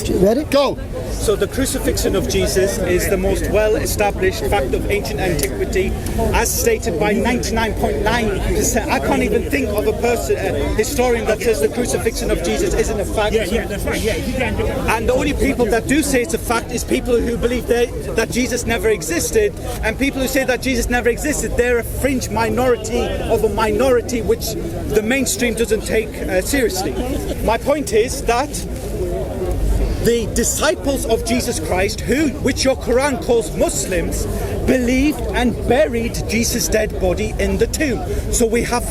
Ready? Go! So the crucifixion of Jesus is the most well-established fact of ancient antiquity, as stated by 99.9%. I can't even think of a person, a historian, that says the crucifixion of Jesus isn't a fact. Yeah, that's right. Yeah, you can do it. And the only people that do say it's a fact is people who believe that Jesus never existed, and people who say that Jesus never existed, they're a fringe minority of a minority which the mainstream doesn't take seriously. My point is that the disciples of Jesus Christ, which your Quran calls Muslims, believed and buried Jesus' dead body in the tomb. So we have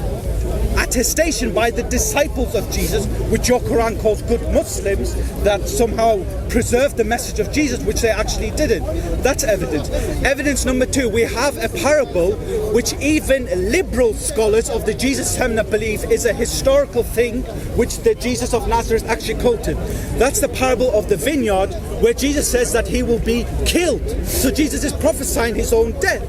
attestation by the disciples of Jesus, which your Quran calls good Muslims, that somehow preserved the message of Jesus, which they actually didn't. That's evidence. Evidence number two, we have a parable which even liberal scholars of the Jesus Seminar believe is a historical thing, which the Jesus of Nazareth actually quoted. That's the parable of the vineyard, where Jesus says that he will be killed. So Jesus is prophesying his own death.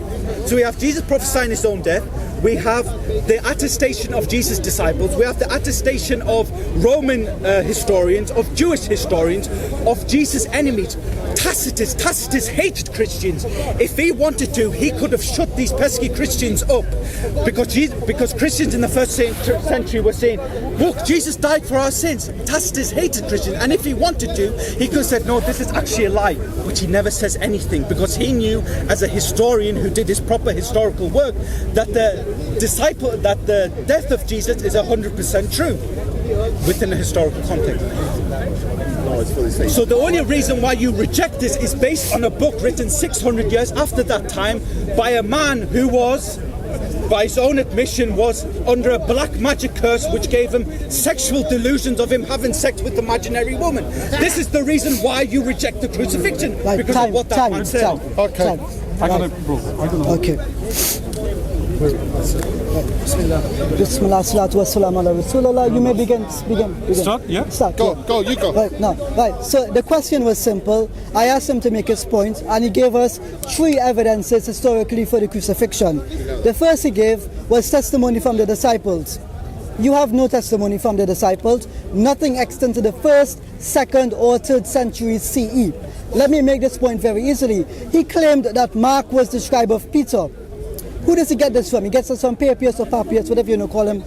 So we have Jesus prophesying his own death. We have the attestation of Jesus' disciples. We have the attestation of Roman historians, of Jewish historians, of Jesus' enemies. Tacitus hated Christians. If he wanted to, he could have shut these pesky Christians up, because Christians in the first century were saying, look, Jesus died for our sins. Tacitus hated Christians, and if he wanted to, he could have said, no, this is actually a lie, which he never says anything, because he knew, as a historian who did his proper historical work, that the death of Jesus is 100% true within a historical context. So the only reason why you reject this is based on a book written 600 years after that time by a man who was, by his own admission, was under a black magic curse which gave him sexual delusions of him having sex with an imaginary woman. This is the reason why you reject the crucifixion, because of what that man said. Okay. I got it, bro. Okay. Bismillah, salatu wassalam ala Rasulullah. You may begin. Start, yeah? Start, Go, you go. Right, now, right. So the question was simple. I asked him to make his point, and he gave us three evidences historically for the crucifixion. The first he gave was testimony from the disciples. You have no testimony from the disciples, nothing extant to the 1st, 2nd, or 3rd century CE. Let me make this point very easily. He claimed that Mark was the scribe of Peter. Who does he get this from? He gets this from Papias or Papias, whatever you want to call him.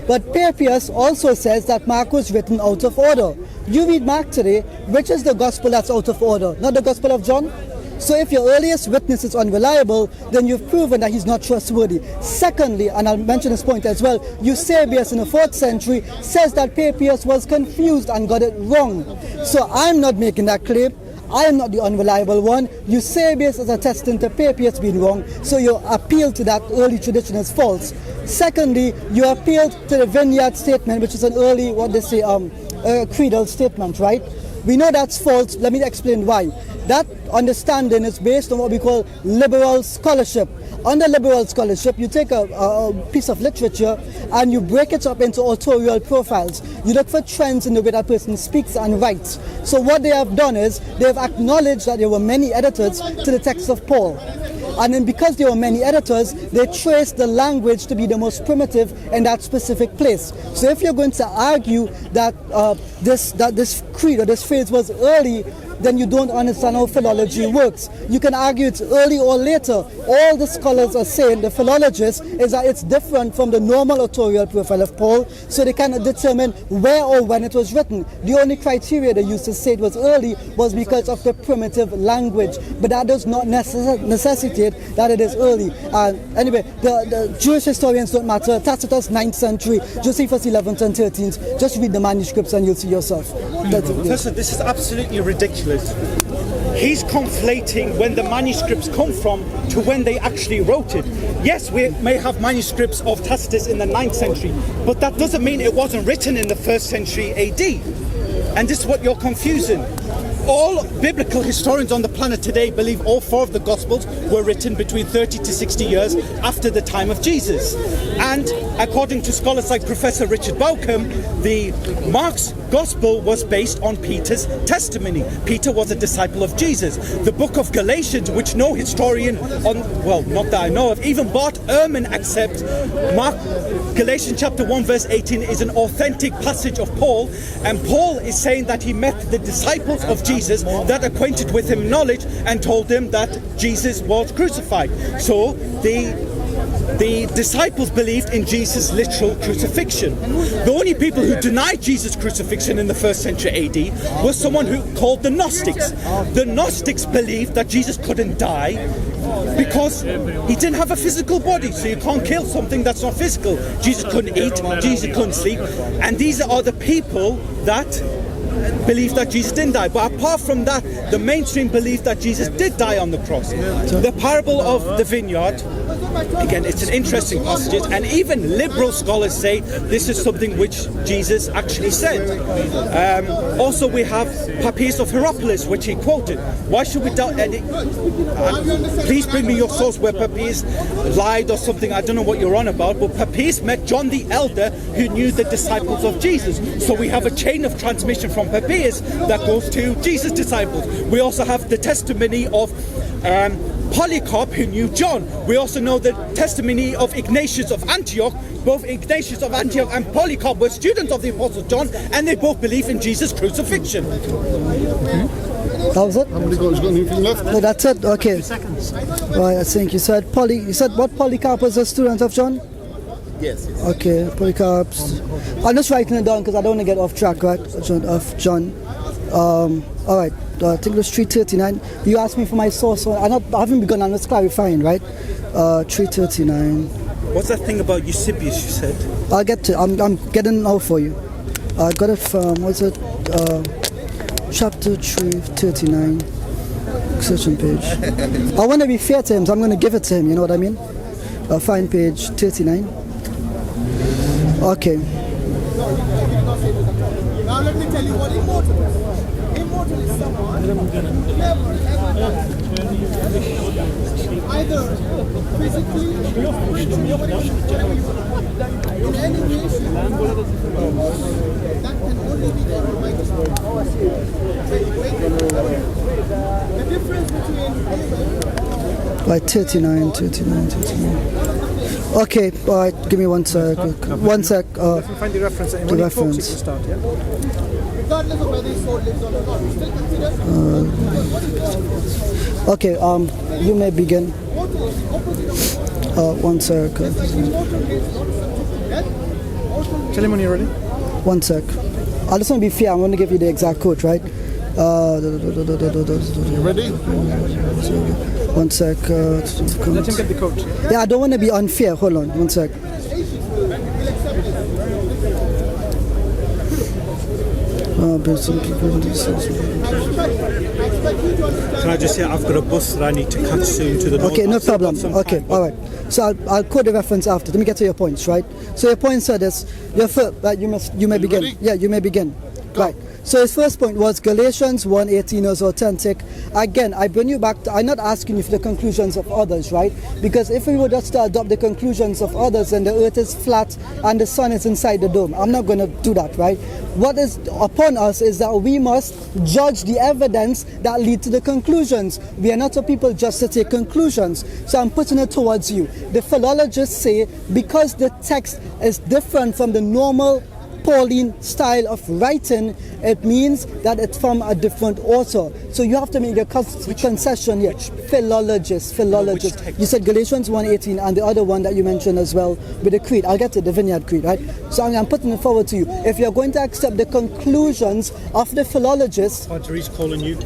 But Papias also says that Mark was written out of order. You read Mark today, which is the gospel that's out of order? Not the gospel of John? So if your earliest witness is unreliable, then you've proven that he's not trustworthy. Secondly, and I'll mention this point as well, Eusebius in the 4th century says that Papias was confused and got it wrong. So I'm not making that claim. I am not the unreliable one. Eusebius is attesting to Papias being wrong, so your appeal to that early tradition is false. Secondly, you appealed to the vineyard statement, which is an early, creedal statement, right? We know that's false. Let me explain why. That understanding is based on what we call liberal scholarship. Under liberal scholarship, you take a piece of literature and you break it up into authorial profiles. You look for trends in the way that person speaks and writes. So what they have done is they've acknowledged that there were many editors to the text of Paul. And then because there were many editors, they traced the language to be the most primitive in that specific place. So if you're going to argue that this creed or this phrase was early, then you don't understand how philology works. You can argue it's early or later. All the scholars are saying, the philologists, is that it's different from the normal authorial profile of Paul, so they cannot determine where or when it was written. The only criteria they used to say it was early was because of the primitive language, but that does not necessitate that it is early. Anyway, the Jewish historians don't matter. Tacitus, 9th century, Josephus, 11th and 13th. Just read the manuscripts and you'll see yourself. Professor, this is absolutely ridiculous. He's conflating when the manuscripts come from to when they actually wrote it. Yes, we may have manuscripts of Tacitus in the 9th century, but that doesn't mean it wasn't written in the 1st century AD. And this is what you're confusing. All biblical historians on the planet today believe all 4 of the Gospels were written between 30 to 60 years after the time of Jesus. And according to scholars like Professor Richard Bauckham, Mark's Gospel was based on Peter's testimony. Peter was a disciple of Jesus. The book of Galatians, which no historian, not that I know of, even Bart Ehrman accepts, Mark Galatians chapter 1 verse 18 is an authentic passage of Paul, and Paul is saying that he met the disciples of Jesus that acquainted with him knowledge and told them that Jesus was crucified. So the disciples believed in Jesus' literal crucifixion. The only people who denied Jesus' crucifixion in the 1st century AD was someone who called the Gnostics. The Gnostics believed that Jesus couldn't die because he didn't have a physical body, so you can't kill something that's not physical. Jesus couldn't eat, Jesus couldn't sleep, and these are the people that believe that Jesus didn't die. But apart from that, the mainstream belief that Jesus did die on the cross. The parable of the vineyard, again, it's an interesting passage, and even liberal scholars say this is something which Jesus actually said. Also, we have Papias of Hierapolis, which he quoted. Why should we doubt any? Please bring me your source where Papias lied or something. I don't know what you're on about, but Papias met John the Elder, who knew the disciples of Jesus. So we have a chain of transmission from Papias that goes to Jesus' disciples. We also have the testimony of Polycarp, who knew John. We also know the testimony of Ignatius of Antioch. Both Ignatius of Antioch and Polycarp were students of the Apostle John, and they both believe in Jesus' crucifixion. That was it? How many guys got anything left? No, that's it. Okay. Right. I think you said what Polycarp was a student of John? Yes. Okay, Polycarp's. I'm just writing it down because I don't want to get off track, right? Of John. All right. I think it was 339. You asked me for my source. I haven't begun. I'm just clarifying, right? 339. What's that thing about Eusebius you said? I'll get to. I'm getting it now for you. I got it from. What's it? Chapter 339. Searching page. I want to be fair to him, so I'm going to give it to him. You know what I mean? Find page 39. Okay. Now let me tell you what immortal is. Immortal is someone who never ever dies. Either physically, spiritually, whatever you want. In any way, immortal, that can only be done by the Spirit. The difference between Right, 39. Okay, all right, give me 1 sec. 1 sec. Find the reference. And when The he talks, you reference. can start, yeah? regardless of whether his soul lives on or not, we still consider Okay, you may begin. 1 sec. Tell him when you're ready. 1 sec. I just want to be fair. I'm going to give you the exact quote, right? You ready? 1 sec. Let him get the quote. Yeah, I don't want to be unfair. Hold on, 1 sec. Can I just say I've got a bus that I need to catch soon to the north. Okay, no problem. Okay, all right. So I'll quote the reference after. Let me get to your points, right? So your points are this. Your first, right, you may begin. ready? Yeah, you may begin. Right. So his first point was Galatians 1:18 is authentic. Again, I bring you back to, I'm not asking you for the conclusions of others, right? Because if we were just to adopt the conclusions of others and the earth is flat and the sun is inside the dome, I'm not going to do that, right? What is upon us is that we must judge the evidence that lead to the conclusions. We are not a people just to take conclusions. So I'm putting it towards you. The philologists say because the text is different from the normal Pauline style of writing, it means that it's from a different author. So you have to make a concession here. Philologists. You said Galatians 1:18 and the other one that you mentioned as well with the creed. I'll get to the Vineyard Creed, right? So I'm putting it forward to you. If you're going to accept the conclusions of the philologists, Padre's calling you.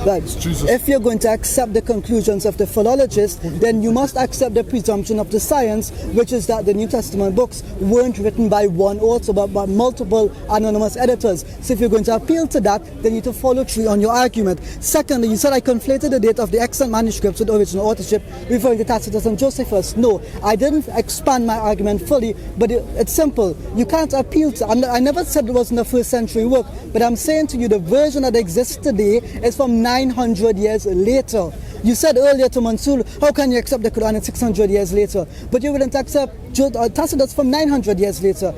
right. If you're going to accept the conclusions of the philologists, then you must accept the presumption of the science, which is that the New Testament books weren't written by one author but by multiple anonymous editors. So if you're going to appeal to that, then you need to follow through on your argument. Secondly, you said I conflated the date of the extant manuscripts with original authorship, referring to Tacitus and Josephus. No, I didn't expand my argument fully, but it's simple. You can't appeal to, I never said it wasn't a first century work, but I'm saying to you the version that exists today is from 900 years later. You said earlier to Mansour, how can you accept the Quran 600 years later? But you wouldn't accept Tacitus from 900 years later.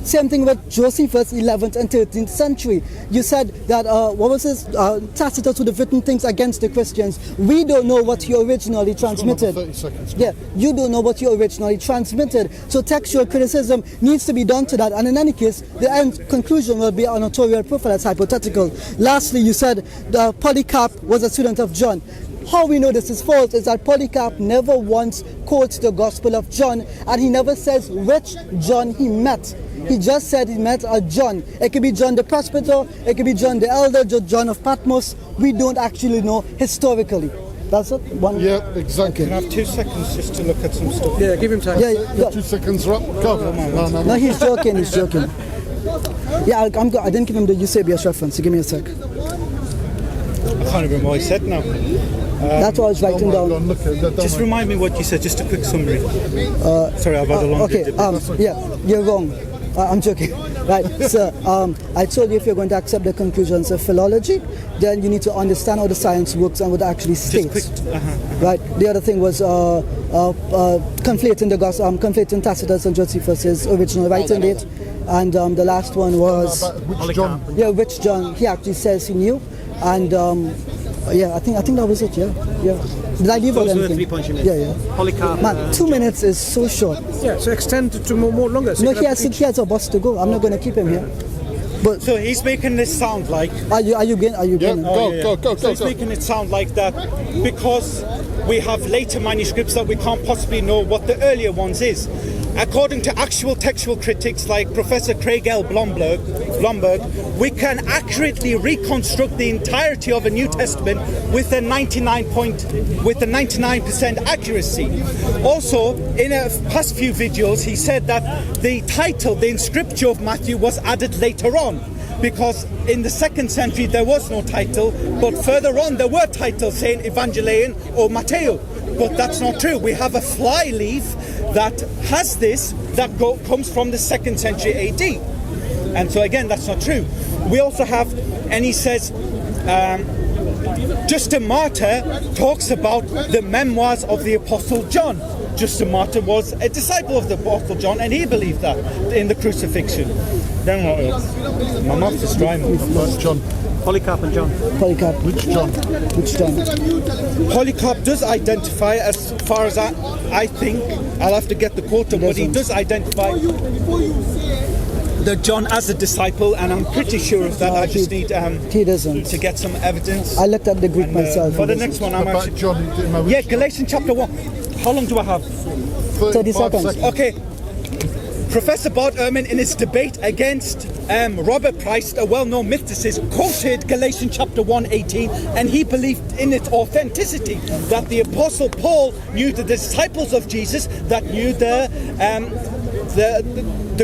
Same thing with Josephus, 11th and 13th century. You said that, what was this? Tacitus would have written things against the Christians. We don't know what he originally transmitted. 30 seconds. Yeah, you don't know what you originally transmitted. So textual criticism needs to be done to that. And in any case, the end conclusion will be an authorial profile. That's hypothetical. Lastly, you said Polycarp was a student of John. How we know this is false is that Polycarp never once quotes the Gospel of John, and he never says which John he met. He just said he met a John. It could be John the Presbyter, it could be John the Elder, John of Patmos. We don't actually know historically. That's it? One? Yeah, exactly. Can I have 2 seconds just to look at some stuff? Yeah, give him time. Yeah. 2 seconds, Rob. Go. No, he's joking, he's joking. Yeah, I didn't give him the Eusebius reference, so give me a sec. I can't remember what he said now. That's what I was writing down. God, look at that. Just remind me what you said, just a quick summary. Sorry, I've had a long Okay, yeah, you're wrong. I'm joking. Right, so I told you if you're going to accept the conclusions of philology, then you need to understand how the science works and what it actually states. Right. The other thing was conflating Tacitus and Josephus' original writing date, and the last one was Which John? yeah, which John he actually says he knew, and yeah, I think that was it. Yeah. Did I leave out anything? 3 points you made. Yeah. Polycarp. Man, 2 minutes is so short. Yeah, so extend to more longer. So No, you can have he has a bus to go. I'm not going to keep him here. But So he's making this sound like... are you going? Are you Yeah, going? go. So he's making it sound like that because we have later manuscripts that we can't possibly know what the earlier ones is. According to actual textual critics like Professor Craig L. Blomberg, we can accurately reconstruct the entirety of a New Testament with a 99% accuracy. Also, in a past few videos, he said that the title, the inscriptio of Matthew, was added later on. Because in the 2nd century there was no title, but further on there were titles saying Evangelion or Matteo. But that's not true. We have a flyleaf that has this that comes from the 2nd century AD. And so again, that's not true. We also have, and he says, Justin Martyr talks about the memoirs of the Apostle John. Justin Martyr was a disciple of the Apostle John, and he believed that in the crucifixion. Then what else? My mouth is dry. First John. Polycarp and John. Polycarp. Which John? Which John? Polycarp does identify, as far as I think, I'll have to get the quote, but he does identify the John as a disciple, and I'm pretty sure of that. I just need He doesn't. to get some evidence. I looked at the Greek myself. For the next one, I'm About actually... John. Yeah, Galatians chapter 1. How long do I have? 30 seconds. Okay. Professor Bart Ehrman, in his debate against Robert Price, a well-known mysticist, quoted Galatians chapter 1:18, and he believed in its authenticity, that the Apostle Paul knew the disciples of Jesus that knew the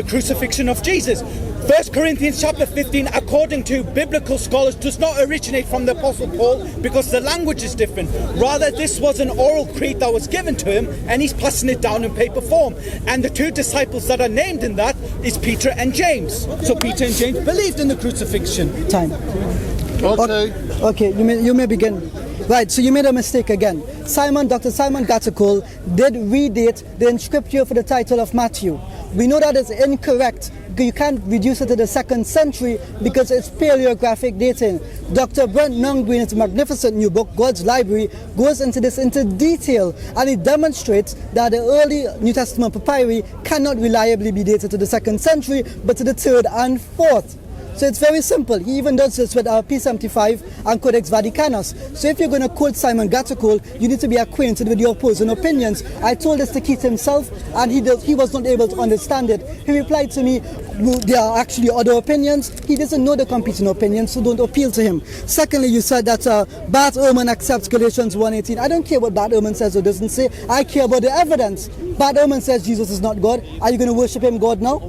crucifixion of Jesus. 1 Corinthians chapter 15, according to biblical scholars, does not originate from the Apostle Paul because the language is different. Rather, this was an oral creed that was given to him, and he's passing it down in paper form. And the 2 disciples that are named in that is Peter and James. So Peter and James believed in the crucifixion. Time. Okay. Okay, you may begin. Right, so you made a mistake again. Dr. Simon Gatacol did redate the inscriptio for the title of Matthew. We know that is incorrect. You can't reduce it to the 2nd century because it's paleographic dating. Dr. Brent Nungby, in his magnificent new book, God's Library, goes into this into detail, and it demonstrates that the early New Testament papyri cannot reliably be dated to the 2nd century, but to the 3rd and 4th. So it's very simple. He even does this with our P75 and Codex Vaticanus. So if you're going to quote Simon Gatacol, you need to be acquainted with the opposing opinions. I told this to Keith himself, and he was not able to understand it. He replied to me, there are actually other opinions. He doesn't know the competing opinions, so don't appeal to him. Secondly, you said that Bart Ehrman accepts Galatians 1:18. I don't care what Bart Ehrman says or doesn't say. I care about the evidence. Bart Ehrman says Jesus is not God. Are you going to worship him God now?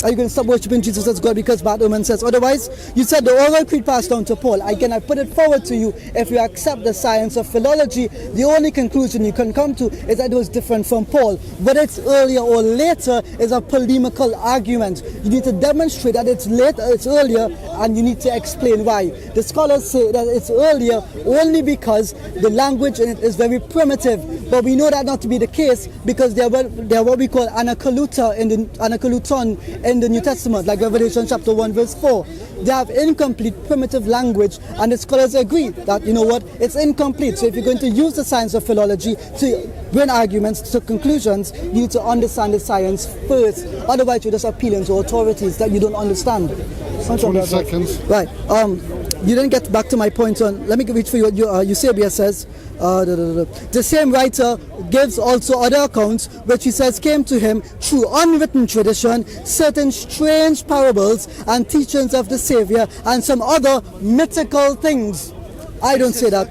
Are you going to stop worshipping Jesus as God because Bart Ehrman says otherwise? You said the oral creed passed down to Paul. Again, I put it forward to you. If you accept the science of philology, the only conclusion you can come to is that it was different from Paul. Whether it's earlier or later is a polemical argument. You need to demonstrate that it's later, it's earlier, and you need to explain why. The scholars say that it's earlier only because the language in it is very primitive. But we know that not to be the case because they are what we call anacoluta in the in the New Testament, like Revelation chapter 1 verse 4. They have incomplete primitive language, and the scholars agree that, you know what, it's incomplete. So if you're going to use the science of philology to bring arguments to conclusions, you need to understand the science first. Otherwise you're just appealing to authorities that you don't understand. 20 seconds. Right. You didn't get back to my point on, let me read for you what Eusebius says. The same writer gives also other accounts which he says came to him through unwritten tradition, certain strange parables and teachings of the Savior, and some other mythical things. I don't say that,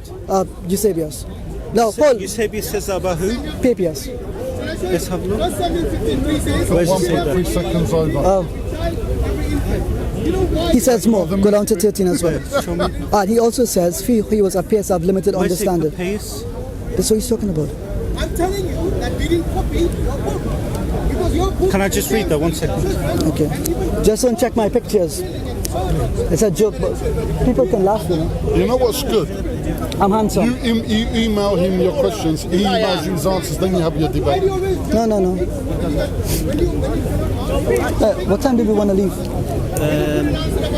Eusebius. No, Paul. Eusebius says that about who? Papias. Let's have a look. Got 1.3 seconds over. He says more. Go down to 13 as well. And he also says he was appears to have limited understanding. That's what he's talking about. I'm telling you that we didn't copy your book. Because your book. Can I just read that 1 second? Okay. Just don't check my pictures. It's a joke, but people can laugh, you know. You know what's good? I'm handsome. You email him your questions, he emails you his answers, then you have your debate. No. What time do we want to leave?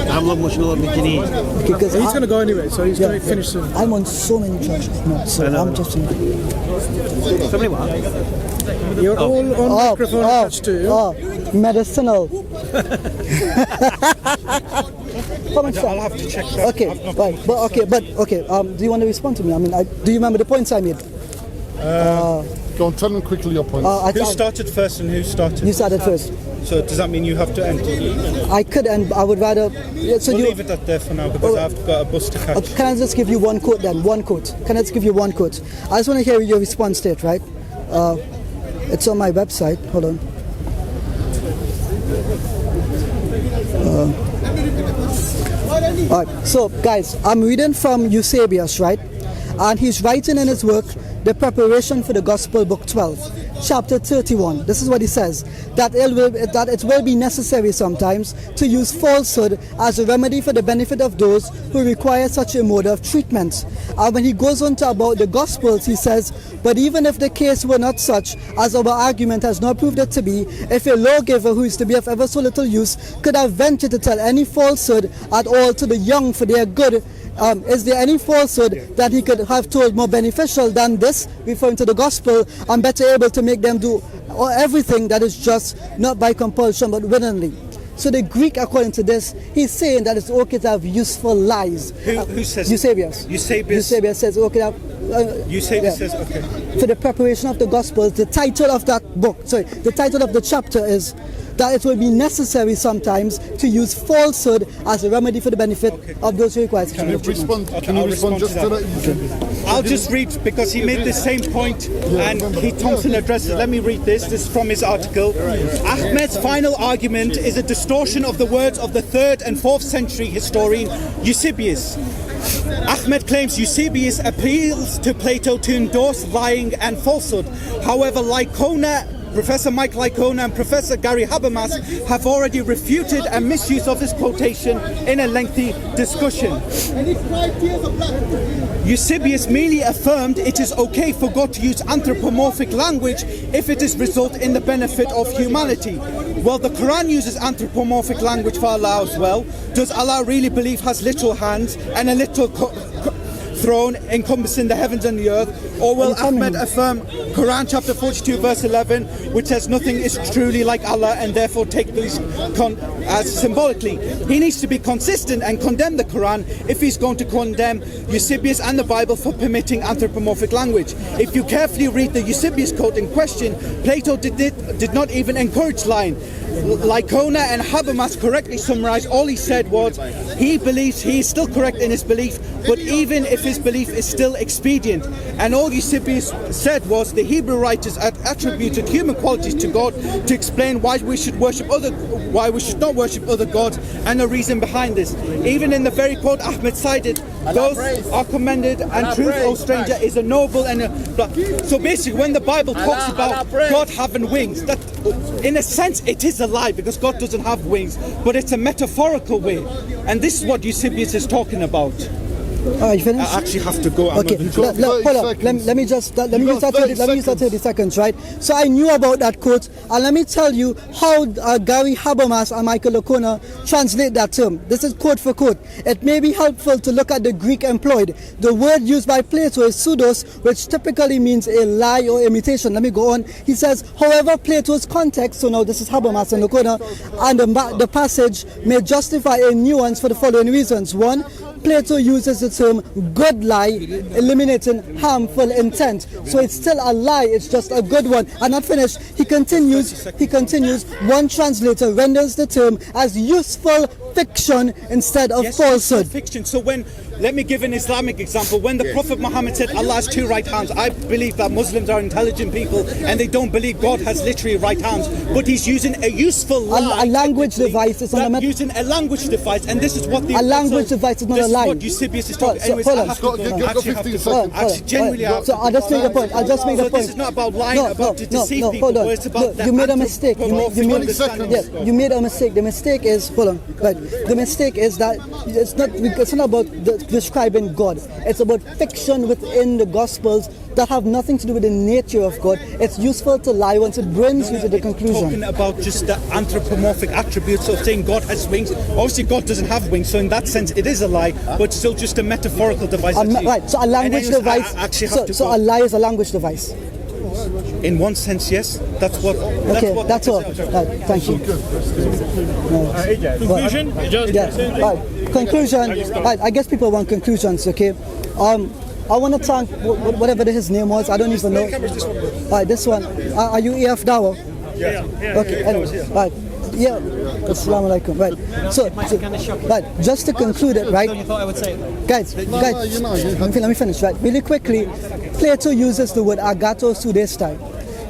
How long much longer do you need? Okay, because He's going to go anyway, so he's going to finish soon. I'm on so many charges. No, so I'm just. Somebody what? You're all on microphone attached to you. Medicinal. Come on, I'll have to check that. Okay, right, but okay. Do you want to respond to me? I mean, do you remember the points I made? Go on, tell them quickly your points. Who started first and who started? You started first. So does that mean you have to end? I could end. I would rather. So We'll leave it at there for now because I've got a bus to catch. Can I just give you one quote then? One quote. Can I just give you one quote? I just want to hear your response to it, right? It's on my website. Hold on. All right. So, guys, I'm reading from Eusebius, right? And he's writing in his work, The Preparation for the Gospel, Book 12. Chapter 31. This is what he says, that it will be necessary sometimes to use falsehood as a remedy for the benefit of those who require such a mode of treatment. And when he goes on to about the Gospels, he says, but even if the case were not such, as our argument has not proved it to be, if a lawgiver who is to be of ever so little use could have ventured to tell any falsehood at all to the young for their good, is there any falsehood that he could have told more beneficial than this, referring to the gospel, and better able to make them do everything that is just, not by compulsion but willingly? So the Greek, according to this, he's saying that it's okay to have useful lies. Who says? Eusebius. Eusebius Says okay to have. Eusebius says okay. For the preparation of the Gospels, the title of that book, the title of the chapter is that it will be necessary sometimes to use falsehood as a remedy for the benefit of those who require. Can you respond just to that? I'll just read because he made the same point and Keith Thompson addresses. Let me read this. This is from his article. Ahmed's final argument is a distortion of the words of the 3rd and 4th century historian Eusebius. Ahmed claims Eusebius appeals to Plato to endorse lying and falsehood. However, Professor Mike Lycona and Professor Gary Habermas have already refuted a misuse of this quotation in a lengthy discussion. Eusebius merely affirmed it is okay for God to use anthropomorphic language if it is result in the benefit of humanity. Well, the Quran uses anthropomorphic language for Allah as well. Does Allah really believe has literal hands and a literal throne encompassing the heavens and the earth? Or will Ahmed affirm Quran chapter 42 verse 11, which says nothing is truly like Allah, and therefore take these as symbolically? He needs to be consistent and condemn the Quran if he's going to condemn Eusebius and the Bible for permitting anthropomorphic language. If you carefully read the Eusebius quote in question, Plato did not even encourage lying. Lycona and Habermas correctly summarized. All he said was he believes he is still correct in his belief, but even if his belief is still expedient. And all Eusebius said was the Hebrew writers attributed human qualities to God to explain why we should not worship other gods, and the reason behind this. Even in the very quote Ahmed cited, those are commended, and truth, O stranger, is a noble and a... So basically, when the Bible talks about God having wings, that in a sense it is a lie, because God doesn't have wings, but it's a metaphorical way. And this is what Eusebius is talking about. Alright, you finished? I actually have to go. Okay, got 30 hold on. seconds. Let me just got use 30 30 seconds, right? So I knew about that quote, and let me tell you how Gary Habermas and Michael O'Connor translate that term. This is quote for quote. It may be helpful to look at the Greek employed. The word used by Plato is pseudos, which typically means a lie or imitation. Let me go on. He says, however, Plato's context, so now this is Habermas and O'Connor, and the passage may justify a nuance for the following reasons. One, Plato uses the term good lie, eliminating harmful intent. So it's still a lie, it's just a good one. And not finished, he continues, one translator renders the term as useful fiction instead of falsehood. Fiction. So let me give an Islamic example. When the Prophet Muhammad said Allah has two right hands, I believe that Muslims are intelligent people and they don't believe God has literally right hands. But he's using a useful lie. A language device is not using a language device, and this is what the a language device is not a lie. This is what Eusebius is talking. Anyways, I have to Get 15 go. seconds. Actually, genuinely, so I'll just make the point. I'll just make the so point. this is not about lying, about to deceive people. Hold on. It's about you made a mistake. You made you made a mistake. The mistake is the mistake is that it's not about describing God. It's about fiction within the Gospels that have nothing to do with the nature of God. It's useful to lie once it brings you to the conclusion. Talking about just the anthropomorphic attributes of saying God has wings. Obviously, God doesn't have wings, so in that sense, it is a lie, but still just a metaphorical device. Right. So a language device. So a lie is a language device. In one sense, yes. That's what. That's all. Right, thank you. Conclusion? Conclusion. Right, I guess people want conclusions. Okay. I want to thank whatever his name was. I don't even know. Right, this one. Are you EF Dawah? Yeah. Okay. Anyway, right. Yeah. Assalamu alaikum. Right. So, right. Just to conclude it, right? Guys. Let me finish. Right. Really quickly. Plato uses the word agato sudestai.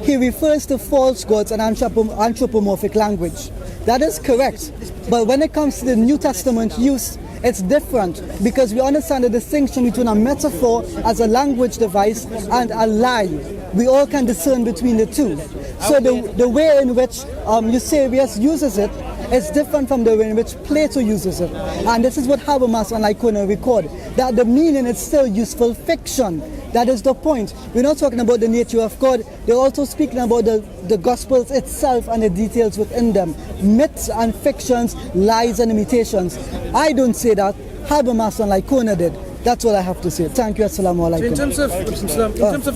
He refers to false gods and anthropomorphic language. That is correct. But when it comes to the New Testament use, it's different because we understand the distinction between a metaphor as a language device and a lie. We all can discern between the two. So the way in which Eusebius uses it is different from the way in which Plato uses it. And this is what Habermas and O'Connor record, that the meaning is still useful fiction. That is the point. We're not talking about the nature of God. They're also speaking about the Gospels itself and the details within them. Myths and fictions, lies and imitations. I don't say that. Habermas and O'Connor did. That's what I have to say. Thank you. Assalamu alaikum. In terms of the